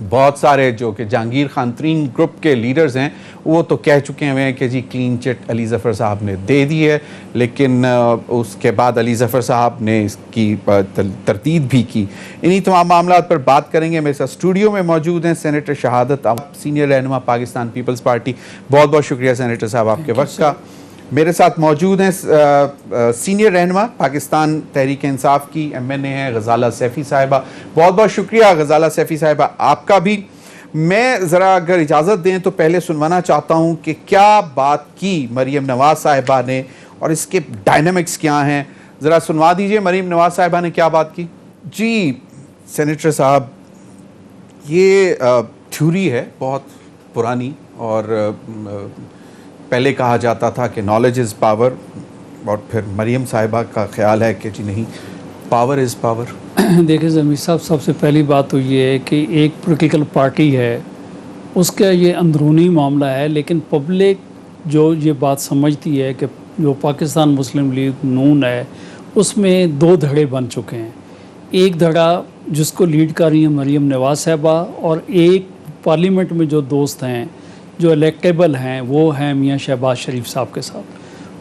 بہت سارے جو کہ جہانگیر خان ترین گروپ کے لیڈرز ہیں وہ تو کہہ چکے ہیں کہ جی کلین چٹ علی ظفر صاحب نے دے دی ہے، لیکن اس کے بعد علی ظفر صاحب نے اس کی تردید بھی کی۔ انہی تمام معاملات پر بات کریں گے۔ میرے ساتھ اسٹوڈیو میں موجود ہیں سینیٹر شہادت، سینئر رہنما پاکستان پیپلز پارٹی۔ بہت بہت شکریہ سینیٹر صاحب آپ کے وقت کا۔ میرے ساتھ موجود ہیں سینئر رہنما پاکستان تحریک انصاف کی MNA ہیں غزالہ سیفی صاحبہ۔ بہت بہت شکریہ غزالہ سیفی صاحبہ آپ کا بھی۔ میں ذرا اگر اجازت دیں تو پہلے سنوانا چاہتا ہوں کہ کیا بات کی مریم نواز صاحبہ نے اور اس کے ڈائنامکس کیا ہیں، ذرا سنوا دیجئے مریم نواز صاحبہ نے کیا بات کی۔ جی سینیٹر صاحب، یہ تھیوری ہے بہت پرانی، اور پہلے کہا جاتا تھا کہ نالج از پاور، اور پھر مریم صاحبہ کا خیال ہے کہ جی نہیں، پاور از پاور۔ دیکھیں ضمیر صاحب، سب سے پہلی بات تو یہ ہے کہ ایک پولیٹیکل پارٹی ہے، اس کا یہ اندرونی معاملہ ہے، لیکن پبلک جو یہ بات سمجھتی ہے کہ جو پاکستان مسلم لیگ نون ہے اس میں 2 دھڑے بن چکے ہیں۔ ایک دھڑا جس کو لیڈ کر رہی ہیں مریم نواز صاحبہ، اور ایک پارلیمنٹ میں جو دوست ہیں جو الیکٹیبل ہیں وہ ہیں میاں شہباز شریف صاحب کے ساتھ۔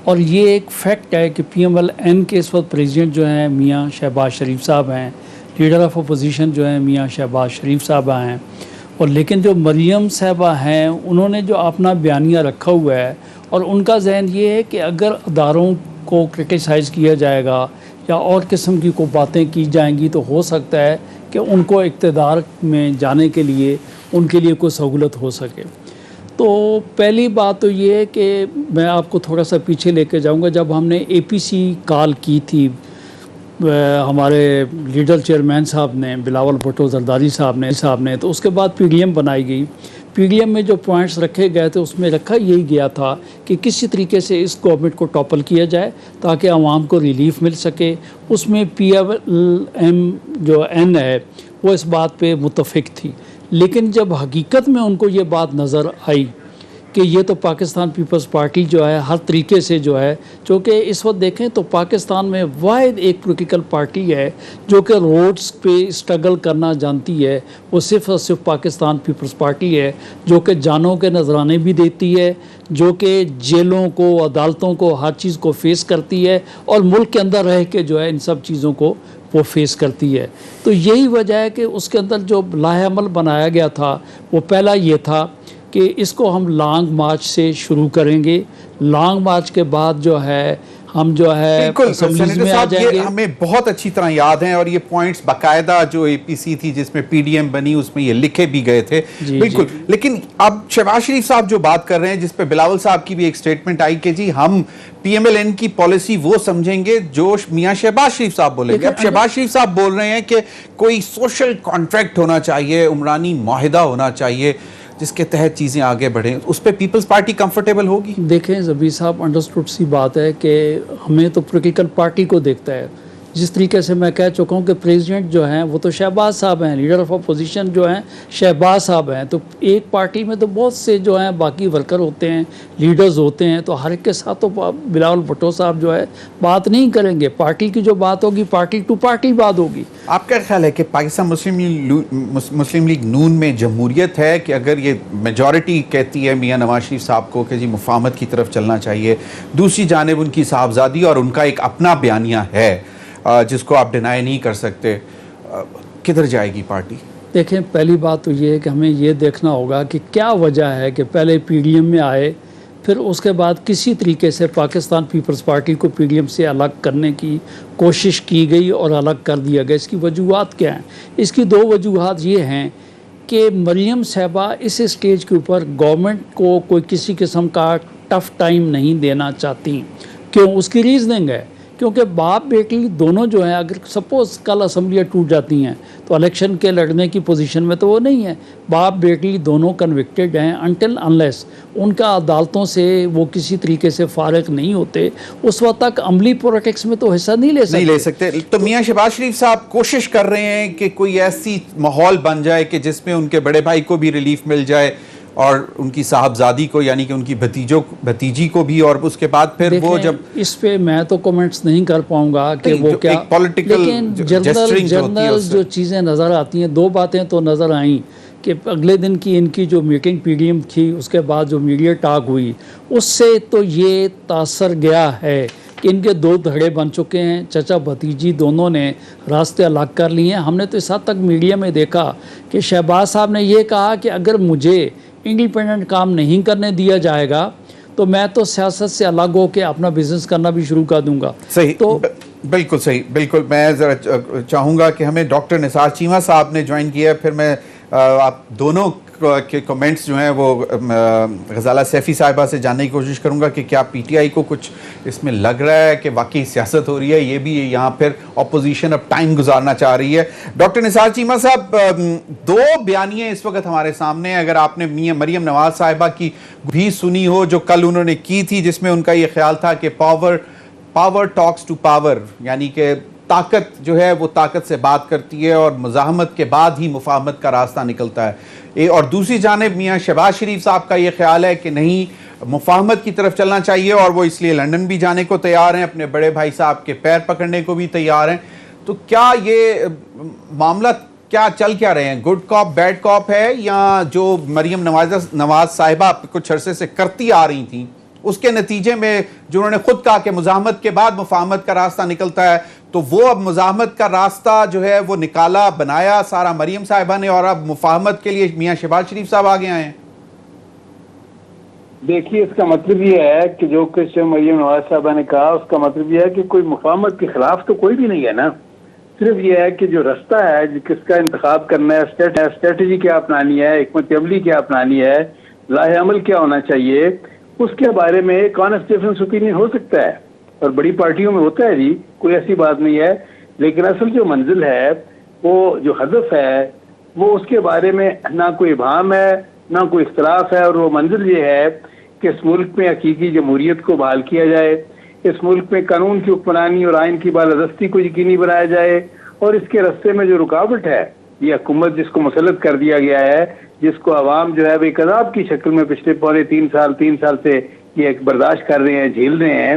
اور یہ ایک فیکٹ ہے کہ PMLN کے اس وقت پریزیڈنٹ جو ہیں میاں شہباز شریف صاحب ہیں، لیڈر آف اپوزیشن جو ہیں میاں شہباز شریف صاحبہ ہیں، اور لیکن جو مریم صاحبہ ہیں انہوں نے جو اپنا بیانیہ رکھا ہوا ہے، اور ان کا ذہن یہ ہے کہ اگر اداروں کو کرٹیسائز کیا جائے گا یا اور قسم کی کوئی باتیں کی جائیں گی تو ہو سکتا ہے کہ ان کو اقتدار میں جانے کے لیے ان کے لیے کوئی سہولت ہو سکے۔ تو پہلی بات تو یہ ہے کہ میں آپ کو تھوڑا سا پیچھے لے کے جاؤں گا۔ جب ہم نے APC کال کی تھی ہمارے لیڈر چیئرمین صاحب نے، بلاول بھٹو زرداری صاحب نے، تو اس کے بعد PDM بنائی گئی۔ PDM میں جو پوائنٹس رکھے گئے تھے اس میں رکھا یہی گیا تھا کہ کسی طریقے سے اس گورنمنٹ کو ٹاپل کیا جائے تاکہ عوام کو ریلیف مل سکے۔ اس میں PLM جو N ہے وہ اس بات پہ متفق تھی، لیکن جب حقیقت میں ان کو یہ بات نظر آئی کہ یہ تو پاکستان پیپلز پارٹی جو ہے ہر طریقے سے جو ہے، چونکہ اس وقت دیکھیں تو پاکستان میں واحد ایک پولیٹیکل پارٹی ہے جو کہ روڈز پہ اسٹرگل کرنا جانتی ہے، وہ صرف اور صرف پاکستان پیپلز پارٹی ہے، جو کہ جانوں کے نذرانے بھی دیتی ہے، جو کہ جیلوں کو، عدالتوں کو، ہر چیز کو فیس کرتی ہے، اور ملک کے اندر رہ کے جو ہے ان سب چیزوں کو وہ فیس کرتی ہے۔ تو یہی وجہ ہے کہ اس کے اندر جو لاہ عمل بنایا گیا تھا وہ پہلا یہ تھا کہ اس کو ہم لانگ مارچ سے شروع کریں گے۔ لانگ مارچ کے بعد جو ہے ہم جو ہے اسمبلیز میں آ جائیں گے۔ ہمیں بہت اچھی طرح یاد ہیں، اور یہ پوائنٹس باقاعدہ جو APC تھی جس میں PDM بنی اس میں یہ لکھے بھی گئے تھے۔ بالکل، لیکن اب شہباز شریف صاحب جو بات کر رہے ہیں، جس پہ بلاول صاحب کی بھی ایک سٹیٹمنٹ آئی کہ جی ہم PMLN کی پالیسی وہ سمجھیں گے جو میاں شہباز شریف صاحب بولیں گے۔ اب شہباز شریف صاحب بول رہے ہیں کہ کوئی سوشل کانٹریکٹ ہونا چاہیے، عمرانی معاہدہ ہونا چاہیے جس کے تحت چیزیں آگے بڑھیں، اس پہ پیپلز پارٹی کمفرٹیبل ہوگی؟ دیکھیں ضبیر صاحب، انڈرسٹوڈ سی بات ہے کہ ہمیں تو پولیٹیکل پارٹی کو دیکھتا ہے۔ جس طریقے سے میں کہہ چکا ہوں کہ پریزیڈنٹ جو ہیں وہ تو شہباز صاحب ہیں، لیڈر آف اپوزیشن جو ہیں شہباز صاحب ہیں، تو ایک پارٹی میں تو بہت سے جو ہیں باقی ورکر ہوتے ہیں، لیڈرز ہوتے ہیں، تو ہر ایک کے ساتھ تو بلاول بھٹو صاحب جو ہے بات نہیں کریں گے۔ پارٹی کی جو بات ہوگی پارٹی ٹو پارٹی بات ہوگی۔ آپ کا خیال ہے کہ پاکستان مسلم لیگ نون میں جمہوریت ہے کہ اگر یہ میجورٹی کہتی ہے میاں نواز شریف صاحب کو کہ جی مفاہمت کی طرف چلنا چاہیے، دوسری جانب ان کی صاحبزادی اور ان کا ایک اپنا بیانیہ ہے جس کو آپ ڈینائی نہیں کر سکتے، کدھر جائے گی پارٹی؟ دیکھیں پہلی بات تو یہ ہے کہ ہمیں یہ دیکھنا ہوگا کہ کیا وجہ ہے کہ پہلے PDM میں آئے، پھر اس کے بعد کسی طریقے سے پاکستان پیپلز پارٹی کو PDM سے الگ کرنے کی کوشش کی گئی اور الگ کر دیا گیا۔ اس کی وجوہات کیا ہیں؟ اس کی 2 وجوہات یہ ہیں کہ مریم صاحبہ اس اسٹیج کے اوپر گورنمنٹ کو کوئی کسی قسم کا ٹف ٹائم نہیں دینا چاہتی۔ کیوں؟ اس کی ریزننگ ہے کیونکہ باپ بیٹی دونوں جو ہیں، اگر سپوز کل اسمبلیاں ٹوٹ جاتی ہیں تو الیکشن کے لڑنے کی پوزیشن میں تو وہ نہیں ہے۔ باپ بیٹی دونوں کنوکٹڈ ہیں، انٹل انلیس ان کا عدالتوں سے وہ کسی طریقے سے فارغ نہیں ہوتے، اس وقت تک عملی پولیٹکس میں تو حصہ نہیں لے سکتے۔ تو میاں شہباز شریف صاحب کوشش کر رہے ہیں کہ کوئی ایسی ماحول بن جائے کہ جس میں ان کے بڑے بھائی کو بھی ریلیف مل جائے اور ان کی صاحبزادی کو، یعنی کہ ان کی بھتیجی کو بھی، اور اس کے بعد پھر وہ جب اس پہ میں تو کومنٹس نہیں کر پاؤں گا کہ وہ کیا، لیکن جنرل جو چیزیں نظر آتی ہیں، 2 باتیں تو نظر آئیں کہ اگلے دن کی ان کی جو میٹنگ پی ڈی ایم تھی اس کے بعد جو میڈیا ٹاک ہوئی اس سے تو یہ تاثر گیا ہے کہ ان کے 2 دھڑے بن چکے ہیں، چچا بھتیجی دونوں نے راستے الگ کر لیے ہیں۔ ہم نے تو اس حد تک میڈیا میں دیکھا کہ شہباز صاحب نے یہ کہا کہ اگر مجھے انڈیپینڈنٹ کام نہیں کرنے دیا جائے گا تو میں تو سیاست سے الگ ہو کے اپنا بزنس کرنا بھی شروع کر دوں گا۔ صحیح، تو بالکل صحیح، بالکل۔ میں ذرا چاہوں گا کہ ہمیں ڈاکٹر نثار چیمہ صاحب نے جوائن کیا ہے، پھر میں آپ دونوں کے کمنٹس جو ہیں وہ غزالہ سیفی صاحبہ سے جاننے کی کوشش کروں گا کہ کیا پی ٹی آئی کو کچھ اس میں لگ رہا ہے کہ واقعی سیاست ہو رہی ہے، یہ بھی یہاں پھر اپوزیشن اب ٹائم گزارنا چاہ رہی ہے۔ ڈاکٹر نثار چیمہ صاحب، 2 بیانیے اس وقت ہمارے سامنے ہیں، اگر آپ نے میاں مریم نواز صاحبہ کی بھی سنی ہو جو کل انہوں نے کی تھی، جس میں ان کا یہ خیال تھا کہ پاور ٹاکس ٹو پاور، یعنی کہ طاقت جو ہے وہ طاقت سے بات کرتی ہے اور مزاحمت کے بعد ہی مفاہمت کا راستہ نکلتا ہے، اور دوسری جانب میاں شہباز شریف صاحب کا یہ خیال ہے کہ نہیں، مفاہمت کی طرف چلنا چاہیے، اور وہ اس لیے لندن بھی جانے کو تیار ہیں، اپنے بڑے بھائی صاحب کے پیر پکڑنے کو بھی تیار ہیں۔ تو کیا یہ معاملہ کیا چل کیا رہے ہیں، گڈ کاپ بیڈ کاپ ہے، یا جو مریم نواز صاحبہ کچھ عرصے سے کرتی آ رہی تھیں اس کے نتیجے میں جو انہوں نے خود کہا کہ مزاحمت کے بعد مفاہمت کا راستہ نکلتا ہے، تو وہ اب مزاحمت کا راستہ جو ہے وہ بنایا سارا مریم صاحبہ نے، اور اب مفاہمت کے لیے میاں شہباز شریف صاحب آگے آئے ہیں؟ دیکھیے، اس کا مطلب یہ ہے کہ جو کچھ مریم نواز صاحبہ نے کہا اس کا مطلب یہ ہے کہ کوئی مفاہمت کے خلاف تو کوئی بھی نہیں ہے نا، صرف یہ ہے کہ جو رستہ ہے کس کا انتخاب کرنا ہے، اسٹریٹجی کیا اپنانی ہے، حکمت عملی کیا اپنانی ہے، لاہ عمل کیا ہونا چاہیے، اس کے بارے میں ایک آنسٹ ڈفرینس اوپینین ہو سکتا ہے، اور بڑی پارٹیوں میں ہوتا ہے جی، کوئی ایسی بات نہیں ہے، لیکن اصل جو منزل ہے، وہ جو ہدف ہے، وہ اس کے بارے میں نہ کوئی ابہام ہے نہ کوئی اختلاف ہے، اور وہ منزل یہ ہے کہ اس ملک میں حقیقی جمہوریت کو بحال کیا جائے، اس ملک میں قانون کی حکمرانی اور آئین کی بالادستی کو یقینی بنایا جائے، اور اس کے راستے میں جو رکاوٹ ہے، یہ حکومت جس کو مسلط کر دیا گیا ہے، جس کو عوام جو ہے ایک عذاب کی شکل میں پچھلے پونے 3 سال سے یہ برداشت کر رہے ہیں، جھیل رہے ہیں،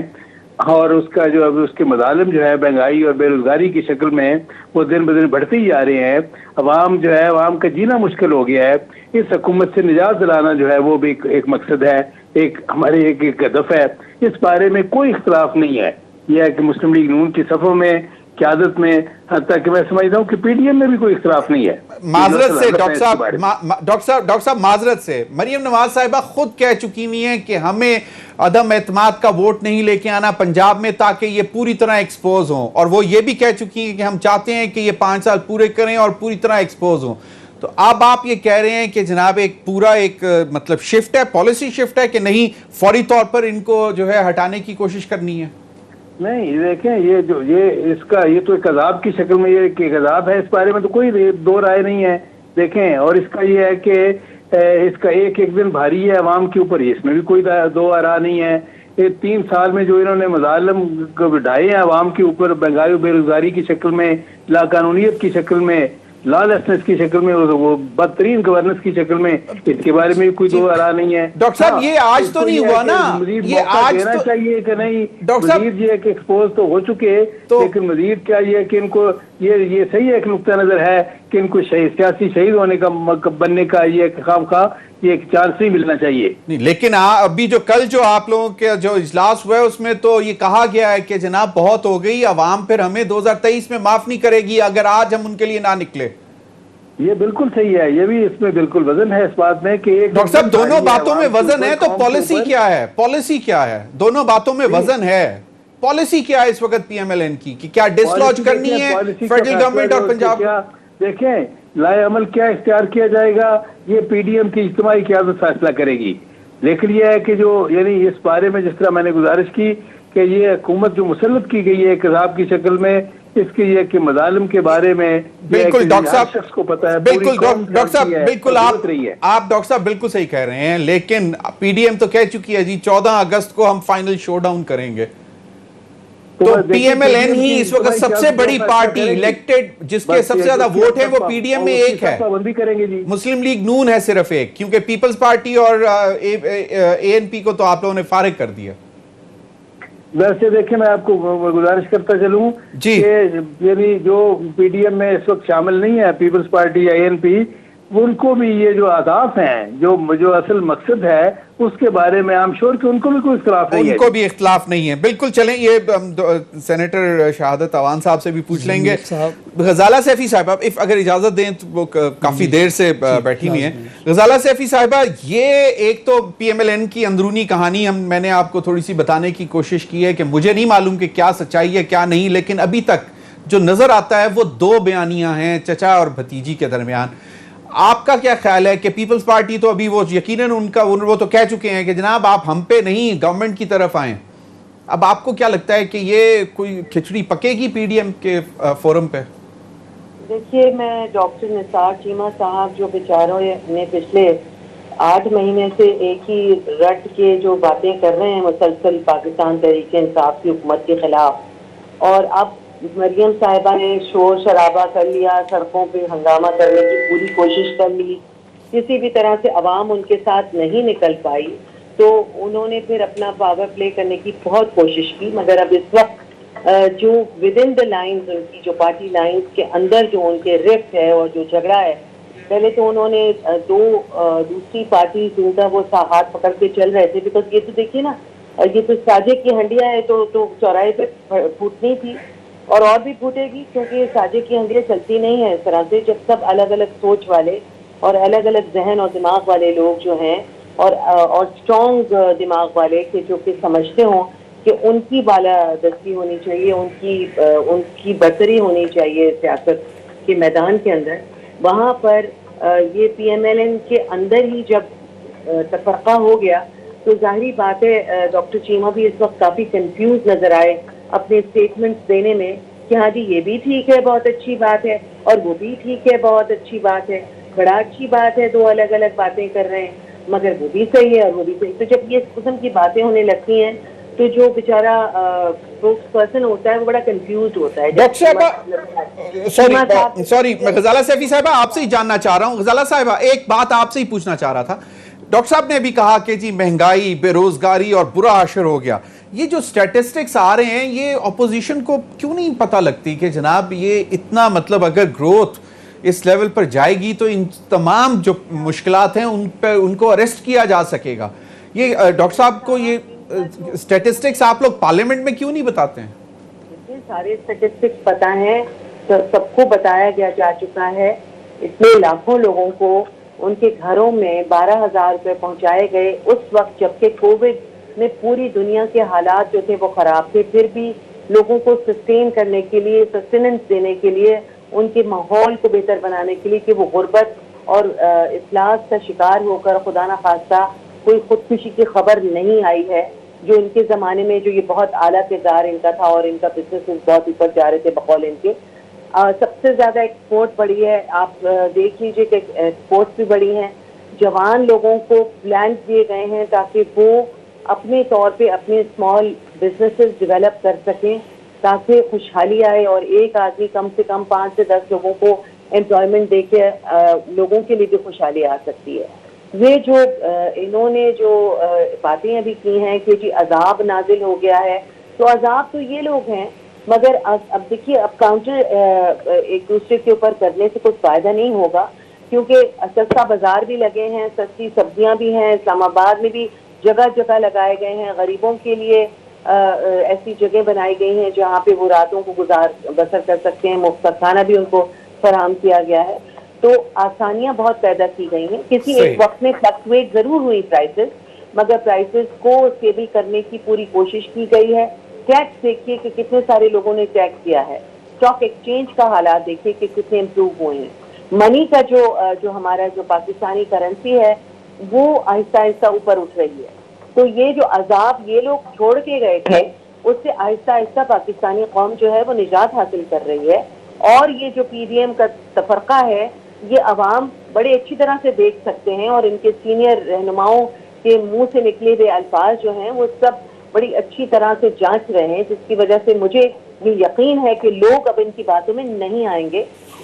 اور اس کا جو اب اس کے مظالم جو ہے مہنگائی اور بے روزگاری کی شکل میں وہ دن بدن بڑھتے ہی جا رہے ہیں، عوام جو ہے عوام کا جینا مشکل ہو گیا ہے، اس حکومت سے نجات دلانا جو ہے وہ بھی ایک مقصد ہے، ہمارے ایک ہدف ہے، اس بارے میں کوئی اختلاف نہیں ہے۔ یہ ہے کہ مسلم لیگ نون کی صفوں میں، قیادت میں، حتیٰ کہ میں سمجھتا ہوں کہ پی ڈی ایم میں بھی کوئی اختلاف نہیں ہے۔ معذرت سے ڈاکٹر صاحب معذرت سے، مریم نواز صاحبہ خود کہہ چکی ہوئی ہیں کہ ہمیں عدم اعتماد کا ووٹ نہیں لے کے آنا پنجاب میں تاکہ یہ پوری طرح ایکسپوز ہوں، اور وہ یہ بھی کہہ چکی ہیں کہ ہم چاہتے ہیں کہ یہ 5 سال پورے کریں اور پوری طرح ایکسپوز ہوں۔ تو اب آپ یہ کہہ رہے ہیں کہ جناب ایک پورا مطلب شفٹ ہے، پالیسی شفٹ ہے کہ نہیں، فوری طور پر ان کو جو ہے ہٹانے کی کوشش کرنی ہے؟ نہیں، دیکھیں، یہ تو ایک عذاب کی شکل میں، یہ ایک عذاب ہے، اس بارے میں تو کوئی دو رائے نہیں ہے۔ دیکھیں، اور اس کا یہ ہے کہ اس کا ایک دن بھاری ہے عوام کے اوپر، اس میں بھی کوئی دو آراء نہیں ہے۔ 3 سال میں جو انہوں نے مظالم ڈھائے ہیں عوام کے اوپر، مہنگائی و بے روزگاری کی شکل میں، لا قانونیت کی شکل میں، لا لیسنس کی شکل میں، وہ بدترین گورننس کی شکل میں، اس کے بارے میں کوئی دو آراء نہیں ہے۔ ڈاکٹر صاحب یہ آج تو نہیں ہوا نا، یہ آج دینا چاہیے کہ نہیں، مزید یہ کہ ایکسپوز تو ہو چکے، لیکن مزید کیا یہ کہ ان کو یہ صحیح ایک نقطہ نظر ہے کہ ان کو سیاسی شہید ہونے کا بننے کا یہ خواہ یہ ایک چانس نہیں ملنا چاہیے۔ نہیں، لیکن ابھی جو کل جو آپ لوگوں کے جو اجلاس ہوا ہے اس میں تو یہ کہا گیا ہے کہ جناب بہت ہو گئی، عوام پھر ہمیں 2023 میں معاف نہیں کرے گی اگر آج ہم ان کے لیے نہ نکلے۔ یہ بالکل صحیح ہے، یہ بھی اس میں بالکل وزن ہے اس بات میں کہ ڈاکٹر صاحب دونوں باتوں میں وزن ہے، تو پالیسی کیا ہے؟ پالیسی کیا ہے؟ دونوں باتوں میں وزن ہے، پالیسی کیا ہے اس وقت پی ایم ایل این کی، کہ کیا ڈسلوج کرنی ہے فیڈرل گورنمنٹ اور پنجاب؟ دیکھیں، لائے عمل کیا اختیار کیا جائے گا یہ پی ڈی ایم کی اجتماعی قیادت فیصلہ کرے گی، لیکن یہ ہے کہ جو یعنی اس بارے میں جس طرح میں نے گزارش کی کہ یہ حکومت جو مسلط کی گئی ہے ایک عذاب کی شکل میں، اس کے یہ کہ مظالم کے بارے میں بالکل ڈاکٹر صاحب شخص کو پتا ہے، بالکل ڈاکٹر صاحب بالکل آپ ڈاکٹر صاحب بالکل صحیح کہہ رہے ہیں، لیکن پی ڈی ایم تو کہہ چکی ہے جی 14 اگست کو ہم فائنل شو ڈاؤن کریں گے، تو پی ایم ایل این ہی اس وقت سب سے بڑی پارٹی الیکٹڈ جس کے سب سے زیادہ ووٹ ہیں وہ پی ڈی ایم میں ایک ہے، مسلم لیگ نون ہے صرف ایک، کیونکہ پیپلز پارٹی اور اے این پی کو تو آپ لوگوں نے فارغ کر دیا۔ ویسے دیکھیں، میں آپ کو گزارش کرتا چلوں کہ یعنی جو پی ڈی ایم میں اس وقت شامل نہیں ہے پیپلز پارٹی یا اے این پی، ان کو بھی یہ جو اہداف ہیں جو اصل مقصد ہے اس کے بارے میں I'm sure کہ ان کو بھی کوئی اختلاف نہیں ہے. ان کو بھی اختلاف نہیں ہے. بالکل. چلیں یہ سینیٹر شہادت عوان صاحب سے بھی پوچھ لیں گے. غزالہ سیفی صاحبہ اگر اجازت دیں تو وہ کافی دیر سے بیٹھی ہوئی ہیں. غزالہ سیفی صاحبہ یہ ایک تو پی ایم ایل این کی اندرونی کہانی میں نے آپ کو تھوڑی سی بتانے کی کوشش کی ہے کہ مجھے نہیں معلوم کہ کیا سچائی ہے کیا نہیں, لیکن ابھی تک جو نظر آتا ہے وہ دو بیانیاں ہیں چچا اور بھتیجی کے درمیان. آپ کا کیا خیال ہے کہ پیپلز پارٹی تو ابھی وہ یقیناً وہ تو کہہ چکے ہیں کہ جناب آپ ہم پہ نہیں گورنمنٹ کی طرف آئیں. اب آپ کو کیا لگتا ہے کہ یہ کوئی کھچڑی پکے گی پی ڈی ایم کے فورم پہ؟ دیکھیے میں ڈاکٹر نثار چیمہ صاحب جو بیچاروں نے پچھلے 8 مہینے سے ایک ہی رٹ کے جو باتیں کر رہے ہیں مسلسل پاکستان تحریک انصاف کی حکومت کے خلاف, اور اب مریم صاحبہ نے شور شرابہ کر لیا, سڑکوں پہ ہنگامہ کرنے کی پوری کوشش کر لی, کسی بھی طرح سے عوام ان کے ساتھ نہیں نکل پائی, تو انہوں نے پھر اپنا پاور پلے کرنے کی بہت کوشش کی. مگر اب اس وقت جو ود ان دا لائنز ان کی جو پارٹی لائنز کے اندر جو ان کے رفٹ ہے اور جو جھگڑا ہے, پہلے تو انہوں نے دوسری پارٹی جن کا وہ ہاتھ پکڑ کے چل رہے تھے, بیکاز یہ تو دیکھیے نا یہ تو ساجے کی ہنڈیاں ہے تو چوراہے پہ پھوٹنی تھی اور بھی پھوٹے گی, کیونکہ ساجے کی ہنڈیاں چلتی نہیں ہیں اس طرح سے جب سب الگ الگ سوچ والے اور الگ الگ ذہن اور دماغ والے لوگ جو ہیں اور اسٹرانگ دماغ والے کہ جو کہ سمجھتے ہوں کہ ان کی بالادستی ہونی چاہیے, ان کی برتری ہونی چاہیے سیاست کے میدان کے اندر. وہاں پر یہ پی ایم ایل این کے اندر ہی جب تفرقہ ہو گیا تو ظاہری بات ہے ڈاکٹر چیمہ بھی اس وقت کافی کنفیوز نظر آئے اپنے اسٹیٹمنٹس دینے میں کہ ہاں جی یہ بھی ٹھیک ہے بہت اچھی بات ہے اور وہ بھی ٹھیک ہے بہت اچھی بات ہے, بڑا اچھی بات ہے, دو الگ الگ باتیں کر رہے ہیں مگر وہ بھی صحیح ہے اور وہ بھی صحیح. تو جب یہ قسم کی باتیں ہونے لگتی ہیں تو جو بیچارہ اسپوکس پرسن ہوتا ہے وہ بڑا کنفیوزڈ ہوتا ہے. ڈاکٹر صاحبہ سوری غزالہ سیفی صاحبہ آپ سے ہی جاننا چاہ رہا ہوں. غزالہ صاحبہ ایک بات آپ سے ہی پوچھنا چاہ رہا تھا. ڈاکٹر صاحب نے بھی کہا کہ جی مہنگائی, بے روزگاری اور برا حشر ہو گیا. یہ جو سٹیٹسٹکس آ رہے ہیں یہ اپوزیشن کو کیوں نہیں پتہ لگتی کہ جناب یہ اتنا مطلب اگر گروتھ اس لیول پر جائے گی تو ان تمام جو مشکلات ہیں ان کو اریسٹ کیا جا سکے گا. یہ ڈاکٹر صاحب کو یہ سٹیٹسٹکس آپ لوگ پارلیمنٹ میں کیوں نہیں بتاتے ہیں؟ سارے سٹیٹسٹکس پتہ ہیں, سب کو بتایا جا چکا ہے. اتنے لاکھوں لوگوں کو ان کے گھروں میں 12,000 روپے پہنچائے گئے اس وقت جبکہ کووڈ میں پوری دنیا کے حالات جو تھے وہ خراب تھے, پھر بھی لوگوں کو سسٹین کرنے کے لیے, سسٹیننس دینے کے لیے, ان کے ماحول کو بہتر بنانے کے لیے کہ وہ غربت اور افلاس کا شکار ہو کر خدا نہ خواستہ کوئی خودکشی کی خبر نہیں آئی ہے, جو ان کے زمانے میں جو یہ بہت اعلیٰ کردار ان کا تھا اور ان کا بزنس بہت اوپر جا رہے تھے بقول ان کے. سب سے زیادہ ایکسپورٹ بڑھی ہے, آپ دیکھ لیجئے کہ ایکسپورٹس بھی بڑھی ہیں. جوان لوگوں کو پلانس دیے گئے ہیں تاکہ وہ اپنے طور پہ اپنے اسمال بزنسز ڈیولپ کر سکیں تاکہ خوشحالی آئے اور ایک آدمی کم سے کم 5 سے 10 لوگوں کو امپلائمنٹ دے کے لوگوں کے لیے بھی خوشحالی آ سکتی ہے. یہ جو انہوں نے جو باتیں ابھی کی ہیں کہ جی عذاب نازل ہو گیا ہے, تو عذاب تو یہ لوگ ہیں مگر اب دیکھیے اب کاؤنٹر ایک دوسرے کے اوپر کرنے سے کوئی فائدہ نہیں ہوگا, کیونکہ سستا بازار بھی لگے ہیں, سستی سبزیاں بھی ہیں, اسلام آباد میں بھی جگہ جگہ لگائے گئے ہیں, غریبوں کے لیے ایسی جگہ بنائی گئی ہیں جہاں پہ وہ راتوں کو بسر کر سکتے ہیں, مفت کھانا بھی ان کو فراہم کیا گیا ہے. تو آسانیاں بہت پیدا کی گئی ہیں. کسی ایک وقت میں فلکچویٹ ضرور ہوئی پرائسز, مگر پرائسز کو اسٹیبل کرنے کی پوری کوشش کی گئی ہے. ٹیکس دیکھیے کہ کتنے سارے لوگوں نے ٹیکس دیا ہے, اسٹاک ایکسچینج کا حالات دیکھیے کہ کتنے امپروو ہوئے ہیں. منی کا جو ہمارا جو پاکستانی کرنسی ہے وہ آہستہ آہستہ اوپر اٹھ رہی ہے. تو یہ جو عذاب یہ لوگ چھوڑ کے گئے تھے اس سے آہستہ آہستہ پاکستانی قوم جو ہے وہ نجات حاصل کر رہی ہے. اور یہ جو پی ڈی ایم کا تفرقہ ہے یہ عوام بڑے اچھی طرح سے دیکھ سکتے ہیں, اور ان کے سینئر رہنماؤں کے منہ سے نکلے ہوئے الفاظ جو ہیں وہ سب بڑی اچھی طرح سے جانچ رہے ہیں, جس کی وجہ سے مجھے یہ یقین ہے کہ لوگ اب ان کی باتوں میں نہیں آئیں گے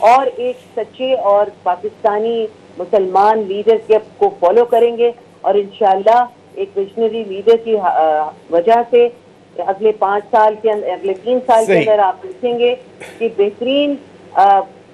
اور ایک سچے اور پاکستانی مسلمان لیڈر کو فالو کریں گے. اور انشاءاللہ ایک ویژنری لیڈر کی وجہ سے اگلے 5 سال کے اندر, اگلے 3 سال کے اندر آپ دیکھیں گے کہ بہترین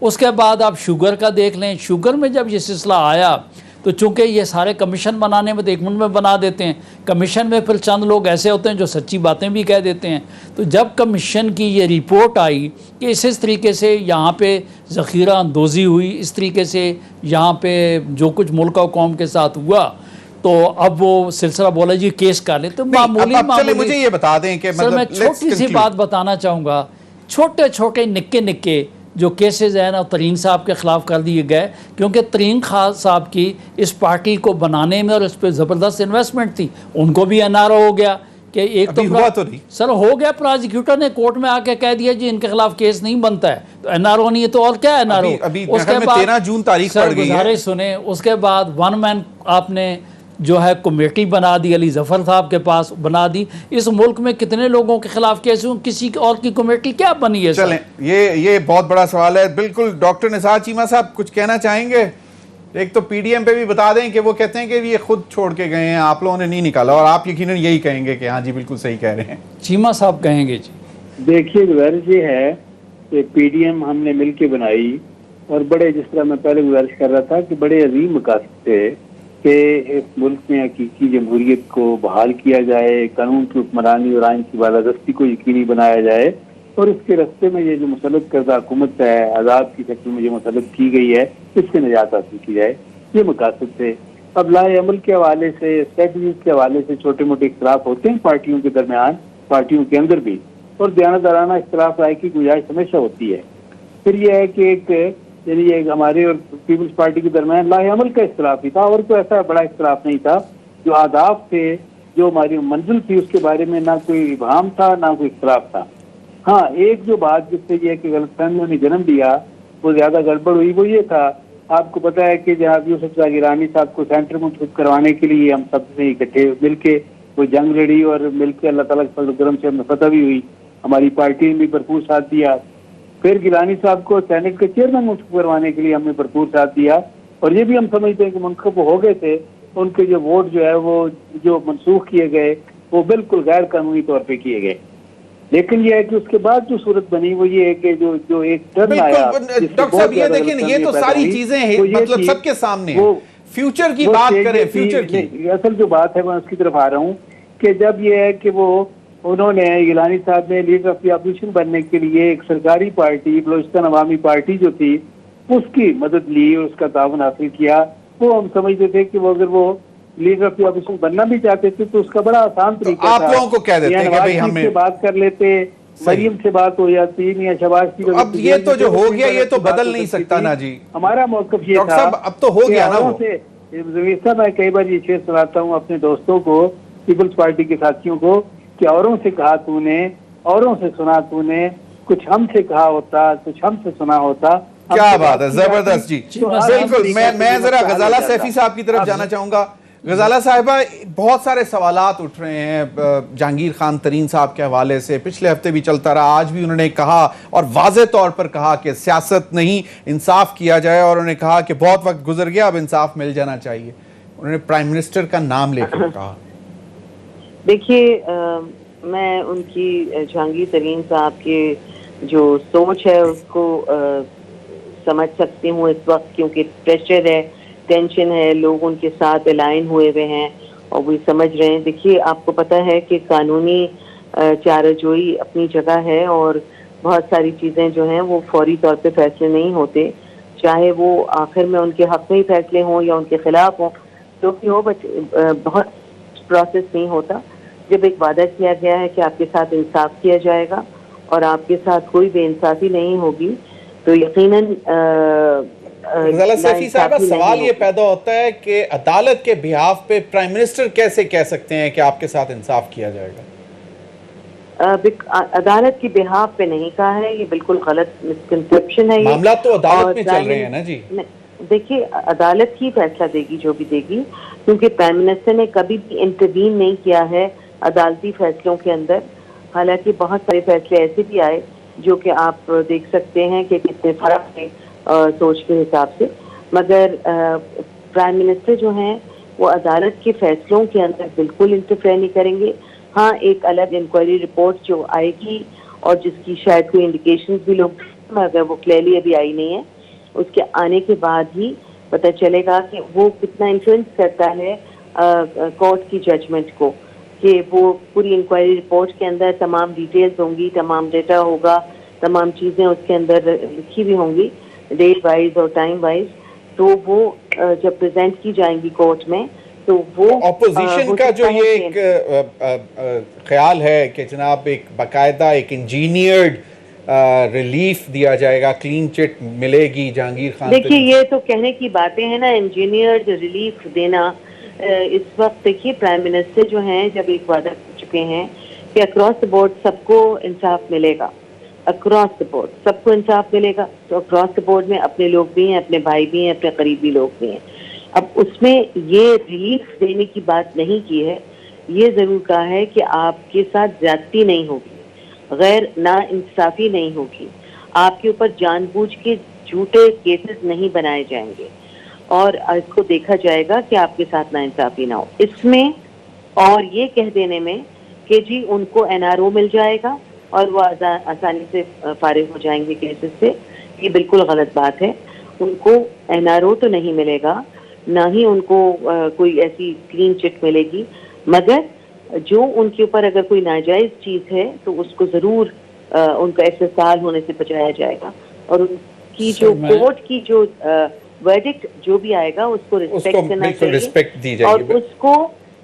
اس کے بعد آپ شوگر کا دیکھ لیں، شوگر میں جب یہ سلسلہ آیا تو چونکہ یہ سارے کمیشن بنانے میں تو 1 منٹ میں بنا دیتے ہیں، کمیشن میں پھر چند لوگ ایسے ہوتے ہیں جو سچی باتیں بھی کہہ دیتے ہیں، تو جب کمیشن کی یہ رپورٹ آئی کہ اس طریقے سے یہاں پہ ذخیرہ اندوزی ہوئی، اس طریقے سے یہاں پہ جو کچھ ملک و قوم کے ساتھ ہوا، تو اب وہ سلسلہ بولا جی کیس کر لیں، تو چلے مجھے یہ بتا دیں کہ سر میں چھوٹی سی بات بتانا چاہوں گا، چھوٹے چھوٹے نکے جو کیسز ہیں نا ترین صاحب کے خلاف کر دیے گئے، کیونکہ ترین خان صاحب کی اس پارٹی کو بنانے میں اور اس پہ زبردست انویسٹمنٹ تھی، ان کو بھی NRO ہو گیا کہ ایک تو سر ہو گیا، پروزیکیوٹر نے کورٹ میں آ کے کہہ دیا جی ان کے خلاف کیس نہیں بنتا ہے، تو NRO نہیں ہے تو اور کیا ہے NRO؟ اس کے بعد 13 جون تاریخ پڑ گئی ہے، گزارش سنیں، اس کے بعد 1 مین آپ نے جو ہے کمیٹی بنا دی، علی ظفر صاحب کے پاس بنا دی، اس ملک میں کتنے لوگوں کے خلاف کیس ہوں، کسی اور کی کمیٹی کیا بنی ہے؟ چلیں یہ بہت بڑا سوال ہے بالکل۔ ڈاکٹر نثار چیمہ صاحب کچھ کہنا چاہیں گے؟ ایک تو پی ڈی ایم پہ بھی بتا دیں کہ وہ کہتے ہیں کہ یہ خود چھوڑ کے گئے ہیں، آپ لوگوں نے نہیں نکالا، اور آپ یقیناً یہی کہیں گے کہ ہاں جی بالکل صحیح کہہ رہے ہیں۔ چیمہ صاحب کہیں گے جی۔ دیکھیے گزارش یہ ہے کہ پی ڈی ایم ہم نے مل کے بنائی، اور بڑے جس طرح میں پہلے گزارش کر رہا تھا کہ بڑے عظیم مقاصد تھے کہ ایک ملک میں حقیقی جمہوریت کو بحال کیا جائے، قانون کی حکمرانی اور آئین کی بالادستی کو یقینی بنایا جائے، اور اس کے راستے میں یہ جو مسلط کردہ حکومت ہے، عذاب کی شکل میں جو مسلط کی گئی ہے، اس سے نجات حاصل کی جائے، یہ مقاصد تھے۔ اب لائے عمل کے حوالے سے، اسٹریٹجیز کے حوالے سے چھوٹے موٹے اختلاف ہوتے ہیں پارٹیوں کے درمیان، پارٹیوں کے اندر بھی، اور دیانتدارانہ اختلاف رائے کی گنجائش ہمیشہ ہوتی ہے۔ پھر یہ ہے کہ ایک ہمارے اور پیپلز پارٹی کے درمیان لاہ عمل کا اختلاف ہی تھا، اور کوئی ایسا بڑا اختلاف نہیں تھا۔ جو آداب تھے، جو ہماری منزل تھی، اس کے بارے میں نہ کوئی ابہام تھا نہ کوئی اختلاف تھا۔ ہاں ایک جو بات جس سے یہ کہ غلط فہمیوں نے جنم دیا، وہ زیادہ گڑبڑ ہوئی، وہ یہ تھا، آپ کو پتا ہے کہ جناب یوسف زاہ گیلانی صاحب کو سینٹر منتخب کروانے کے لیے ہم سب نے اکٹھے مل کے وہ جنگ لڑی، اور مل کے اللہ تعالیٰ کے فضل و کرم سے ہمیں فتح بھی ہوئی، ہماری پارٹی نے بھی بھرپور ساتھ دیا۔ پھر گیلانی صاحب کو سینٹ کے چیئرمین منتخب کروانے کے لیے ہم نے بھرپور ساتھ دیا، اور یہ بھی ہم سمجھتے ہیں کہ منتخب ہو گئے تھے، ان کے جو ووٹ جو ہے وہ جو منسوخ کیے گئے وہ بالکل غیر قانونی طور پہ کیے گئے۔ لیکن یہ ہے کہ اس کے بعد جو صورت بنی وہ یہ ہے کہ جو ایک ٹرن آیا، ڈاکٹر صاحب یہ دیکھیں، یہ تو ساری چیزیں ہیں مطلب سب کے سامنے ہیں، فیوچر کی بات کریں، فیوچر کی اصل جو بات ہے میں اس کی طرف آ رہا ہوں کہ جب یہ ہے کہ انہوں نے گیلانی صاحب نے لیڈر آف دی اپوزیشن بننے کے لیے ایک سرکاری پارٹی بلوچستان عوامی پارٹی جو تھی اس کی مدد لی اور اس کا تعاون حاصل کیا، وہ ہم سمجھتے تھے کہ وہ اگر وہ لیڈر آف دی اپوزیشن بننا بھی چاہتے تھے تو اس کا بڑا آسان طریقہ تھا، آپ لوگوں کو کہہ دیتے ہیں کہ بھئی ہمیں بات کر لیتے، مریم سے بات ہو جاتی، یا شہباز کی۔ اب یہ تو جو ہو گیا یہ تو بدل نہیں سکتا نا جی۔ ہمارا موقف یہ ڈاکٹر تھا صاحب اب تو ہو گیا نا وہ۔ ضمیر صاحب میں کئی بار یہ شعر سناتا ہوں اپنے دوستوں کو، پیپلز پارٹی کے ساتھیوں کو، کہ اوروں سے کہا تو نے، اوروں سے سنا تو نے، کچھ ہم سے کہا ہوتا، کچھ ہم سے سنا ہوتا۔ کیا بات ہے، زبردست جی، بالکل۔ میں ذرا غزالہ سیفی صاحب کی طرف جانا چاہوں گا۔ غزالہ صاحبہ، بہت سارے سوالات اٹھ رہے ہیں جہانگیر خان ترین صاحب کے حوالے سے، پچھلے ہفتے بھی چلتا رہا، آج بھی انہوں نے کہا اور واضح طور پر کہا کہ سیاست نہیں، انصاف کیا جائے، اور انہوں نے کہا کہ بہت وقت گزر گیا، اب انصاف مل جانا چاہیے۔ انہوں نے پرائم منسٹر کا نام لے کر کہا۔ دیکھیے میں ان کی جہانگیر ترین صاحب کی جو سوچ ہے اس کو سمجھ سکتی ہوں اس وقت، کیونکہ پریشر ہے، ٹینشن ہے، لوگ ان کے ساتھ الائن ہوئے ہوئے ہیں اور وہ سمجھ رہے ہیں۔ دیکھیے آپ کو پتہ ہے کہ قانونی چارجوئی اپنی جگہ ہے، اور بہت ساری چیزیں جو ہیں وہ فوری طور پہ فیصلے نہیں ہوتے، چاہے وہ آخر میں ان کے حق میں ہی فیصلے ہوں یا ان کے خلاف ہوں، جو بھی ہو، بہت پروسیس نہیں ہوتا۔ جب ایک وعدہ کیا گیا ہے کہ آپ کے ساتھ انصاف کیا جائے گا اور آپ کے ساتھ کوئی بے انصافی نہیں ہوگی، تو یقیناً غزالہ سیفی صاحبہ، سوال یہ پیدا ہوتا ہے کہ عدالت کے بہاف پہ پرائم منسٹر کیسے کہہ سکتے ہیں کہ آپ کے ساتھ انصاف کیا جائے گا؟ عدالت کی بہاف پہ نہیں کہا ہے، یہ بالکل غلط مسکنسیپشن ہے۔ معاملات تو عدالت میں چل رہے ہیں نا جی۔ دیکھیے عدالت ہی فیصلہ دے گی جو بھی دے گی، کیونکہ پرائم منسٹر نے کبھی بھی انٹروین نہیں کیا ہے عدالتی فیصلوں کے اندر۔ حالانکہ بہت سارے فیصلے ایسے بھی آئے جو کہ آپ دیکھ سکتے ہیں کہ کتنے فرق ہے سوچ کے حساب سے، مگر پرائم منسٹر جو ہیں وہ عدالت کے فیصلوں کے اندر بالکل انٹرفیئر نہیں کریں گے۔ ہاں ایک الگ انکوائری رپورٹ جو آئے گی اور جس کی شاید کوئی انڈیکیشنز بھی لوگ مگر وہ کلیئرلی ابھی آئی نہیں ہے. اس کے آنے کے بعد ہی پتہ چلے گا کہ وہ کتنا انفلوئنس کرتا ہے کورٹ کی ججمنٹ کو, کہ وہ پوری انکوائری رپورٹ کے اندر تمام ڈیٹیلز ہوں گی, تمام ڈیٹا ہوگا, تمام چیزیں اس کے اندر لکھی بھی ہوں گی ڈیٹ وائز اور ٹائم وائز. تو وہ جب پریزنٹ کی جائیں گی کورٹ میں تو وہ اپوزیشن کا جو یہ ایک خیال ہے کہ جناب ایک باقاعدہ ایک انجینئرڈ ریلیف دیا جائے گا, کلین چٹ ملے گی جہانگیر خان. دیکھیے یہ تو کہنے کی باتیں ہیں نا, انجینئرڈ ریلیف دینا. اس وقت دیکھیے پرائم منسٹر جو ہیں جب ایک وعدہ کر چکے ہیں کہ اکراس دا بورڈ سب کو انصاف ملے گا, اکراس دا بورڈ سب کو انصاف ملے گا. تو اکراس دا بورڈ میں اپنے لوگ بھی ہیں, اپنے بھائی بھی ہیں, اپنے قریبی لوگ بھی ہیں. اب اس میں یہ ریلیف دینے کی بات نہیں کی ہے, یہ ضرور کہا ہے کہ آپ کے ساتھ زیادتی نہیں ہوگی, غیر نا انصافی نہیں ہوگی, آپ کے اوپر جان بوجھ کے جھوٹے کیسز نہیں بنائے جائیں گے, اور اس کو دیکھا جائے گا کہ آپ کے ساتھ نا انصافی نہ ہو. اس میں اور یہ کہہ دینے میں کہ جی ان کو این آر او مل جائے گا اور وہ آسانی سے فارغ ہو جائیں گے کیسز سے, یہ بالکل غلط بات ہے. ان کو این آر او تو نہیں ملے گا, نہ ہی ان کو کوئی ایسی کلین چٹ ملے گی, مگر جو ان کے اوپر اگر کوئی ناجائز چیز ہے تو اس کو ضرور ان کا استحصال ہونے سے بچایا جائے گا, اور ان کی جو کورٹ کی جو ورڈکٹ جو بھی آئے گا اس کو رسپیکٹ کرنا چاہیے. اور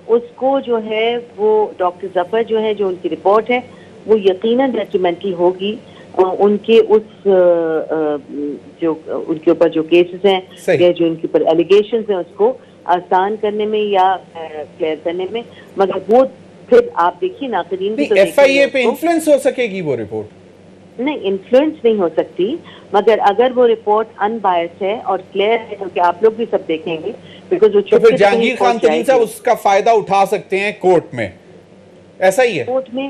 اس کو جو ہے وہ ڈاکٹر ظفر جو ہے جو ان کی رپورٹ ہے وہ یقیناً ڈیٹریمنٹل ہوگی ان کے اس جو ان کے اوپر جو کیسز ہیں یا جو ان کے اوپر ایلیگیشنز ہیں اس کو آسان کرنے میں یا کلیئر کرنے میں. مگر وہ پھر آپ دیکھیے ناقدین بھی تو ایف آئی اے پہ انفلوئنس ہو سکے گی وہ رپورٹ, نہیں انفلوئنس نہیں ہو سکتی, مگر اگر وہ رپورٹ ان بائس ہے اور کلیئر ہے کیونکہ آپ لوگ بھی سب دیکھیں گے, بیکاز تو پھر جہانگیر خان ترین صاحب اس کا فائدہ اٹھا سکتے ہیں کورٹ میں, ایسا ہی ہے. کورٹ میں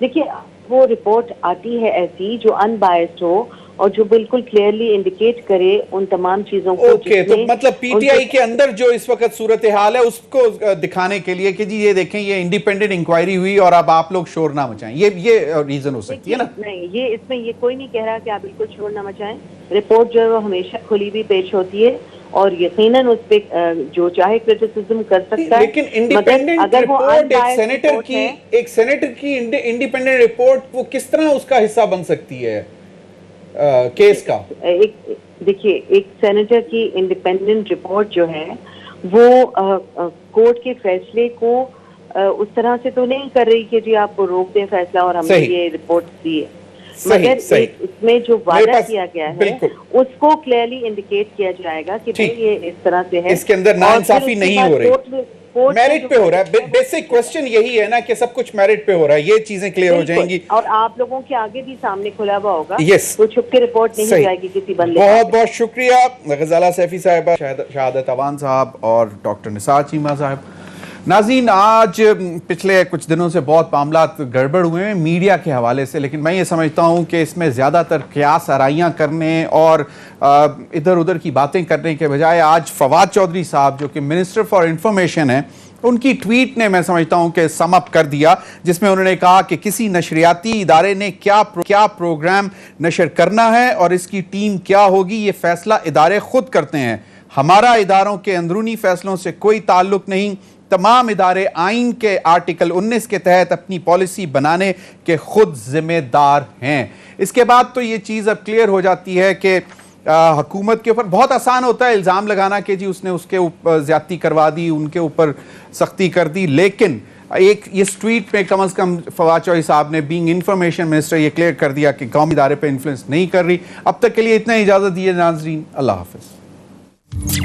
دیکھیے وہ رپورٹ آتی ہے ایسی جو ان بائسڈ ہو اور جو بالکل کلیئرلی انڈیکیٹ کرے ان تمام چیزوں کو. اوکے, تو مطلب پی ٹی آئی کے اندر جو اس وقت صورتحال ہے اس کو دکھانے کے لیے کہ جی یہ دیکھیں یہ انڈیپینڈنٹ انکوائری ہوئی اور اب آپ لوگ شور نہ مچائیں, یہ ریزن ہو سکتی ہے نا. نہیں, یہ اس میں یہ کوئی نہیں کہہ رہا کہ آپ بالکل شور نہ مچائیں. رپورٹ جو ہے وہ ہمیشہ کھلی بھی پیش ہوتی ہے اور یقیناً اس پہ جو چاہے کرٹیسزم کر سکتا ہے. لیکن انڈیپینڈنٹ رپورٹ ایک سینیٹر کی انڈیپینڈنٹ رپورٹ وہ کس طرح اس کا حصہ بن سکتی ہے کیس کا؟ دیکھیے ایک سینیٹر کی انڈیپینڈنٹ رپورٹ جو ہے وہ کورٹ کے فیصلے کو اس طرح سے تو نہیں کر رہی کہ جی آپ کو روک دیں فیصلہ اور ہم نے یہ رپورٹ دی ہے, مگر اس میں جو وعدہ کیا گیا ہے اس کو کلیئرلی انڈیکیٹ کیا جائے گا کہ یہ اس طرح سے ہے, اس کے اندر ناانصافی نہیں ہو رہی, میرٹ پہ ہو رہا ہے. بیسک کوسچن یہی ہے نا کہ سب کچھ میرٹ پہ ہو رہا ہے, یہ چیزیں کلیئر ہو جائیں گی اور آپ لوگوں کے آگے بھی سامنے کھلا ہوا ہوگا. یس, تو چھپ کے رپورٹ نہیں جائے گی کسی بندے. بہت بہت شکریہ غزالہ سیفی صاحبہ, شہادت اوان صاحب اور ڈاکٹر نثار چیمہ صاحب. ناظرین, آج پچھلے کچھ دنوں سے بہت معاملات گڑبڑ ہوئے ہیں میڈیا کے حوالے سے, لیکن میں یہ سمجھتا ہوں کہ اس میں زیادہ تر قیاس آرائیاں کرنے اور ادھر ادھر کی باتیں کرنے کے بجائے آج فواد چودھری صاحب جو کہ منسٹر فار انفارمیشن ہیں, ان کی ٹویٹ نے میں سمجھتا ہوں کہ سم اپ کر دیا, جس میں انہوں نے کہا کہ کسی نشریاتی ادارے نے کیا پروگرام نشر کرنا ہے اور اس کی ٹیم کیا ہوگی یہ فیصلہ ادارے خود کرتے ہیں. ہمارا اداروں کے اندرونی فیصلوں سے کوئی تعلق نہیں. تمام ادارے آئین کے آرٹیکل 19 کے تحت اپنی پالیسی بنانے کے خود ذمہ دار ہیں. اس کے بعد تو یہ چیز اب کلیئر ہو جاتی ہے کہ حکومت کے اوپر بہت آسان ہوتا ہے الزام لگانا کہ جی اس نے اس کے اوپر زیادتی کروا دی, ان کے اوپر سختی کر دی, لیکن ایک اس ٹویٹ میں کم از کم فواد چودھری صاحب نے بینگ انفارمیشن منسٹر یہ کلیئر کر دیا کہ قومی ادارے پہ انفلوئنس نہیں کر رہی. اب تک کے لیے اتنا اجازت دیے ناظرین, اللہ حافظ.